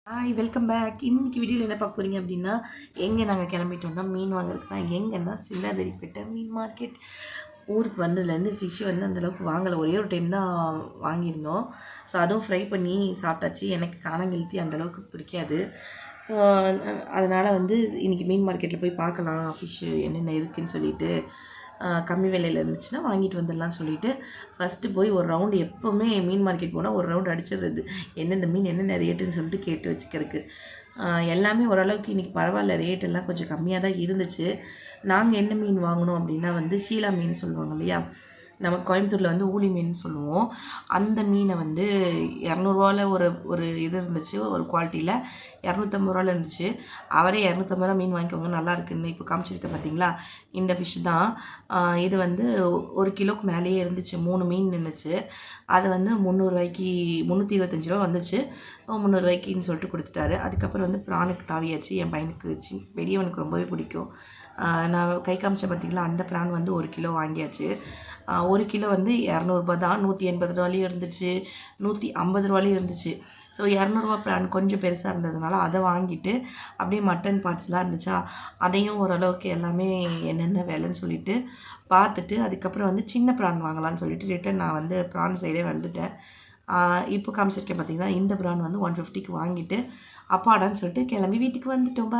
Hi welcome back. இன்னைக்கு வீடியோவில் என்ன பார்க்க போகிறீங்க அப்படின்னா, எங்கே நாங்கள் கிளம்பிட்டோம்னா மீன் வாங்குறதுக்கு தான். எங்கன்னா சிந்தாதிரிப்பேட்டை மீன் மார்க்கெட். ஊருக்கு வந்ததுலேருந்து ஃபிஷ் வந்து அந்தளவுக்கு வாங்கலை. ஒரே ஒரு டைம் தான் வாங்கியிருந்தோம். ஸோ அதுவும் ஃப்ரை பண்ணி சாப்பிட்டாச்சு. எனக்கு காணங்கெளுத்தி அந்தளவுக்கு பிடிக்காது. ஸோ அதனால் வந்து இன்றைக்கி மீன் மார்க்கெட்டில் போய் பார்க்கலாம் ஃபிஷ்ஷு என்னென்ன இருக்குதுன்னு சொல்லிட்டு. கம்மி விலையில் இருந்துச்சுன்னா வாங்கிட்டு வந்துடலான்னு சொல்லிட்டு ஃபஸ்ட்டு போய் ஒரு ரவுண்டு, எப்போவுமே மீன் மார்க்கெட் போனால் ஒரு ரவுண்டு அடிச்சிடுறது, எந்தெந்த மீன் என்னென்ன ரேட்டுன்னு சொல்லிட்டு கேட்டு வச்சுக்கிறதுக்கு. எல்லாமே ஓரளவுக்கு இன்றைக்கி பரவாயில்ல, ரேட்டெல்லாம் கொஞ்சம் கம்மியாக தான் இருந்துச்சு. நாங்கள் என்ன மீன் வாங்கினோம் அப்படின்னா வந்து ஷீலா மீன் சொல்லுவாங்க இல்லையா, நம்ம கோயம்புத்தூரில் வந்து ஊளி மீன் சொல்லுவோம். அந்த மீனை வந்து இரநூறுவாவில் ஒரு ஒரு இது இருந்துச்சு, ஒரு குவாலிட்டியில் 250 இருந்துச்சு. அவரே 250 மீன் வாங்கிக்கோங்க நல்லா இருக்குன்னு இப்போ காமிச்சிருக்கேன் பார்த்தீங்களா, இந்த ஃபிஷ் தான். இது வந்து 1 கிலோக்கு மேலேயே இருந்துச்சு, 3 மீன் நின்றுச்சு. அது வந்து 325 ரூபா வந்துச்சு. 300 சொல்லிட்டு கொடுத்துட்டாரு. அதுக்கப்புறம் வந்து ப்ரானுக்கு தாவியாச்சு. என் பையனுக்கு பெரியவனுக்கு ரொம்பவே பிடிக்கும். நான் கை காமிச்சேன் பார்த்தீங்களா, அந்த ப்ரான் வந்து 1 கிலோ வாங்கியாச்சு. 1 கிலோ வந்து 200 தான். 180 இருந்துச்சு, 150 இருந்துச்சு. ஸோ 200 ப்ரான் கொஞ்சம் பெருசாக இருந்ததுனால அதை வாங்கிட்டு, அப்படியே மட்டன் பார்ட்ஸ்லாம் இருந்துச்சா, அதையும் ஓரளவுக்கு எல்லாமே என்னென்ன விலைன்னு சொல்லிட்டு பார்த்துட்டு, அதுக்கப்புறம் வந்து சின்ன ப்ரான் வாங்கலாம்னு சொல்லிட்டு ரிட்டன் நான் வந்து ப்ரான் சைடே வந்துட்டேன். இப்போ காமிச்சிருக்கேன் பார்த்தீங்கன்னா, இந்த ப்ரான் வந்து 150க்கு வாங்கிட்டு அப்பாடான்னு சொல்லிட்டு கிளம்பி வீட்டுக்கு வந்துட்டோம்.